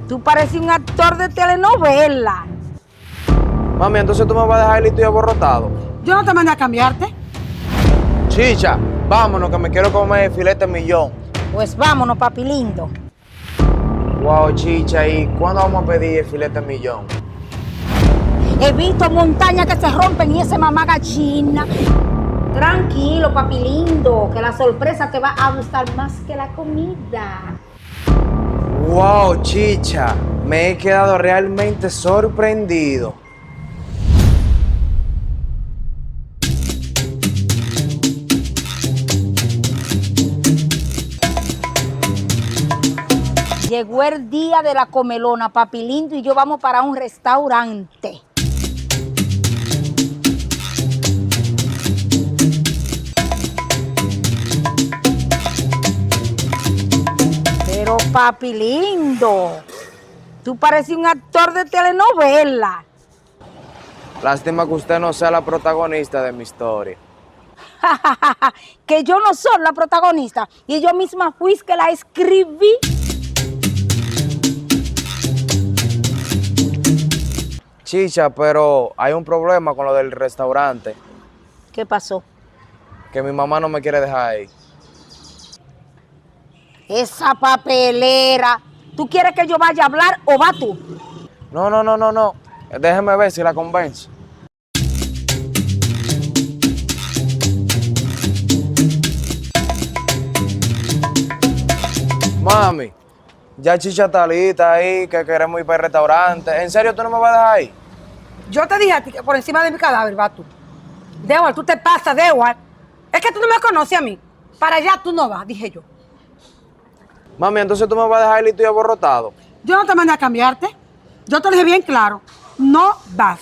Tú pareces un actor de telenovela. Mami, entonces tú me vas a dejar listo y aborrotado. Yo no te mandé a cambiarte. Chicha, vámonos que me quiero comer filete millón. Pues vámonos, papi lindo. Wow, chicha, ¿y cuándo vamos a pedir el filete millón? He visto montañas que se rompen y ese mamá gallina. Tranquilo, papi lindo, que la sorpresa te va a gustar más que la comida. Wow, chicha, me he quedado realmente sorprendido. Llegó el día de la comelona, papi lindo, y yo vamos para un restaurante. Pero papi lindo, tú pareces un actor de telenovela. Lástima que usted no sea la protagonista de mi historia. Que yo no soy la protagonista y yo misma fui que la escribí. Chicha, pero hay un problema con lo del restaurante, ¿Qué pasó? que mi mamá no me quiere dejar ahí. Esa papelera. ¿Tú quieres que yo vaya a hablar o va tú? No. Déjeme ver si la convence. Mami, ya Chicha está lista ahí, que queremos ir para el restaurante. ¿En serio tú no me vas a dejar ahí? Yo te dije a ti que por encima de mi cadáver va tú. Dewar, tú te pasas, Dewar. Es que tú no me conoces a mí. Para allá tú no vas, dije yo. Mami, entonces tú me vas a dejar listo y aborrotado. Yo no te mandé a cambiarte. Yo te lo dije bien claro. No vas.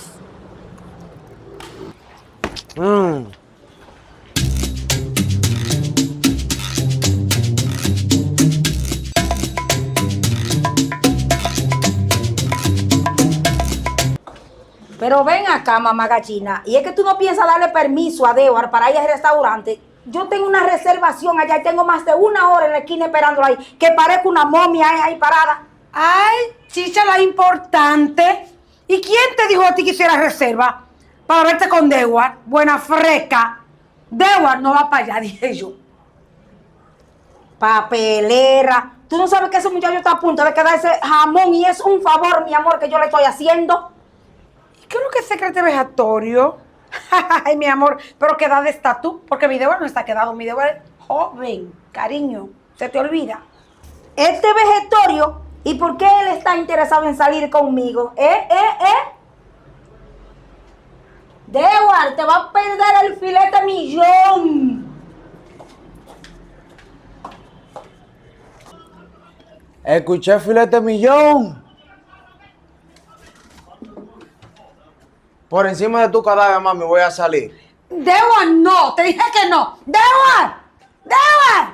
Pero ven acá, mamá gallina. Y es que tú no piensas darle permiso a Dewar para ir al restaurante. Yo tengo una reservación allá y tengo más de 1 hora en la esquina esperándola ahí, que parezco una momia ahí parada. Ay, chicha, la importante. ¿Y quién te dijo a ti que hicieras reserva para verte con Dewar? Buena freca. Dewar no va para allá, dije yo. Papelera. Tú no sabes que ese muchacho está a punto de quedarse jamón y es un favor, mi amor, que yo le estoy haciendo. ¿Qué es lo que es secreto vejatorio? Ay, mi amor, pero ¿qué edad estás tú? Porque mi Dewar no está quedado, mi Dewar es joven, cariño, se te olvida. Este vegetorio, ¿y por qué él está interesado en salir conmigo? Dewar, te va a perder el filete millón. Escuché filete millón. Por encima de tu cadáver, mami, voy a salir. Dewar, no, te dije que no. Dewar, Dewar.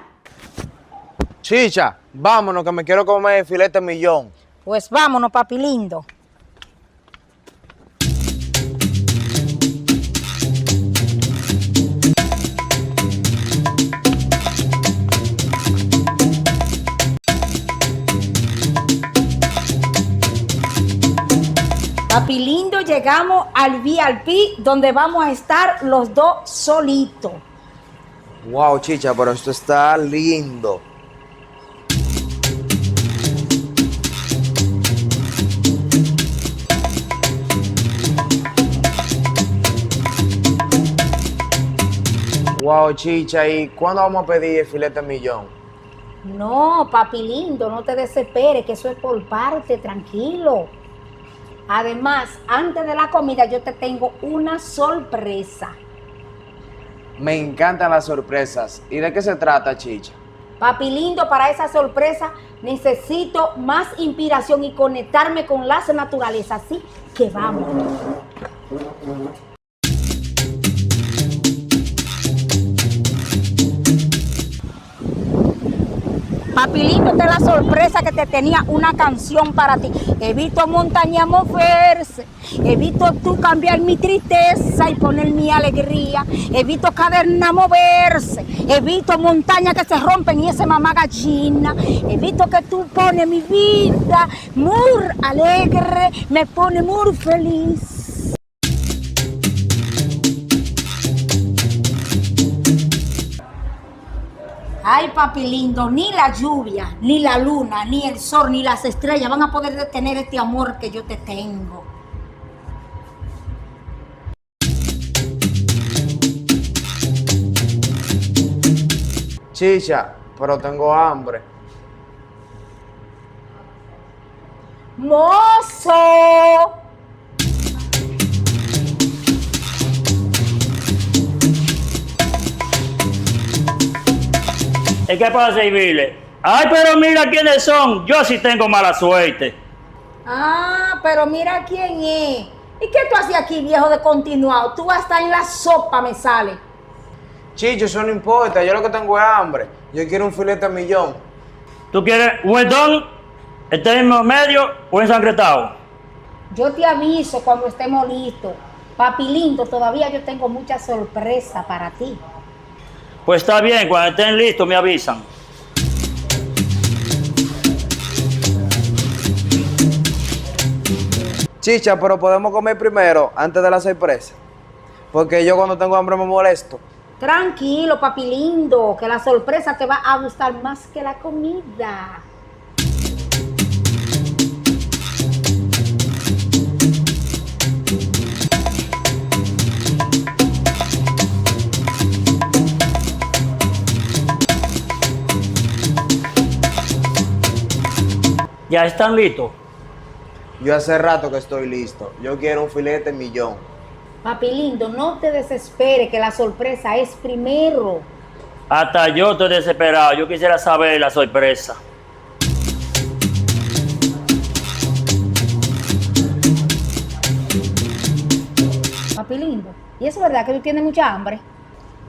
Chicha, vámonos que me quiero comer el filete millón. Pues vámonos, papi lindo. Papi lindo, llegamos al VIP donde vamos a estar los dos solitos. Wow, chicha, pero esto está lindo. Wow, chicha, ¿y cuándo vamos a pedir el filete millón? No, papi lindo, no te desesperes, que eso es por parte, tranquilo. Además, antes de la comida yo te tengo una sorpresa. Me encantan las sorpresas. ¿Y de qué se trata, chicha? Papi lindo, para esa sorpresa necesito más inspiración y conectarme con la naturaleza, así que vamos. Papi lindo, esta es la sorpresa que te tenía una canción para ti. He visto montaña moverse, he visto tú cambiar mi tristeza y poner mi alegría. He visto caverna moverse, he visto montañas que se rompen y ese mamá gallina. He visto que tú pones mi vida muy alegre, me pone muy feliz. Ay, papi lindo, ni la lluvia, ni la luna, ni el sol, ni las estrellas van a poder detener este amor que yo te tengo. Chicha, pero tengo hambre. ¡Mozo! ¿Y qué pasa, Ibile? Ay, pero mira quiénes son. Yo sí tengo mala suerte. Ah, pero mira quién es. ¿Y qué tú hacías aquí, viejo de continuado? Tú hasta en la sopa me sale. Chicho, eso no importa, yo lo que tengo es hambre. Yo quiero un filete a millón. ¿Tú quieres huetón, este mismo medio o ensangretado? Yo te aviso cuando estemos listos. Papi lindo, todavía yo tengo mucha sorpresa para ti. Pues está bien, cuando estén listos me avisan. Chicha, pero podemos comer primero, antes de la sorpresa. Porque yo cuando tengo hambre me molesto. Tranquilo, papi lindo, que la sorpresa te va a gustar más que la comida. ¿Ya están listos? Yo hace rato que estoy listo. Yo quiero un filete millón. Papi lindo, no te desesperes, que la sorpresa es primero. Hasta yo estoy desesperado. Yo quisiera saber la sorpresa. Papi lindo, ¿y es verdad que tú tienes mucha hambre?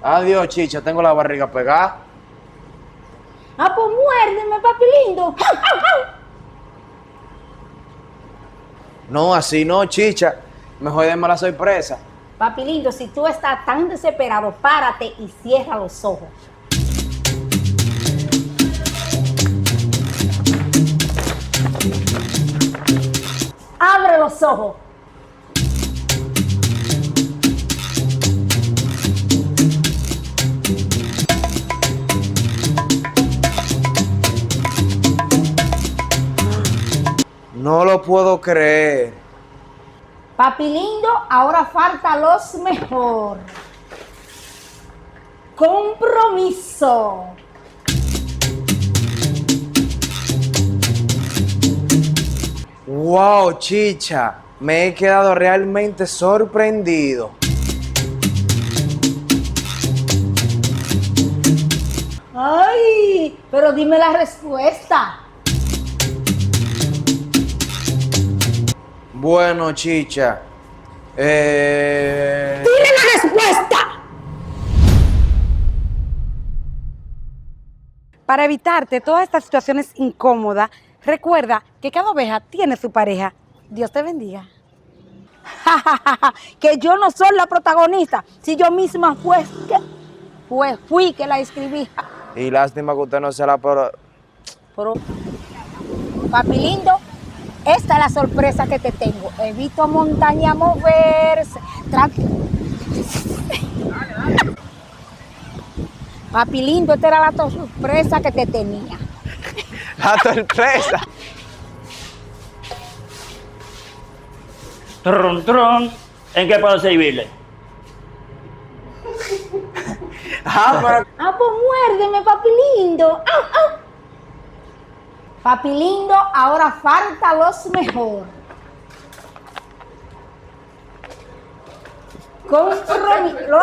Adiós, chicha, tengo la barriga pegada. Ah, pues muérdeme, papi lindo. No, así no, chicha. Mejor denme la sorpresa. Papi lindo, si tú estás tan desesperado, párate y cierra los ojos. Abre los ojos. No lo puedo creer. Papi lindo, ahora falta los mejor. Compromiso. Wow, chicha. Me he quedado realmente sorprendido. Ay, pero dime la respuesta. Bueno, chicha. ¡Dime la respuesta! Para evitarte todas estas situaciones incómodas, recuerda que cada oveja tiene su pareja. Dios te bendiga. Que yo no soy la protagonista, si yo misma fui que la escribí. Y lástima que usted no se la... Pero... Papi lindo, esta es la sorpresa que te tengo. He visto montaña moverse. Papi lindo, esta era la sorpresa que te tenía. La sorpresa. Tron, tron. ¿En qué puedo servirle? Pero... Ah, pues muérdeme, papi lindo. Papi lindo, ahora falta los mejor. Compromiso.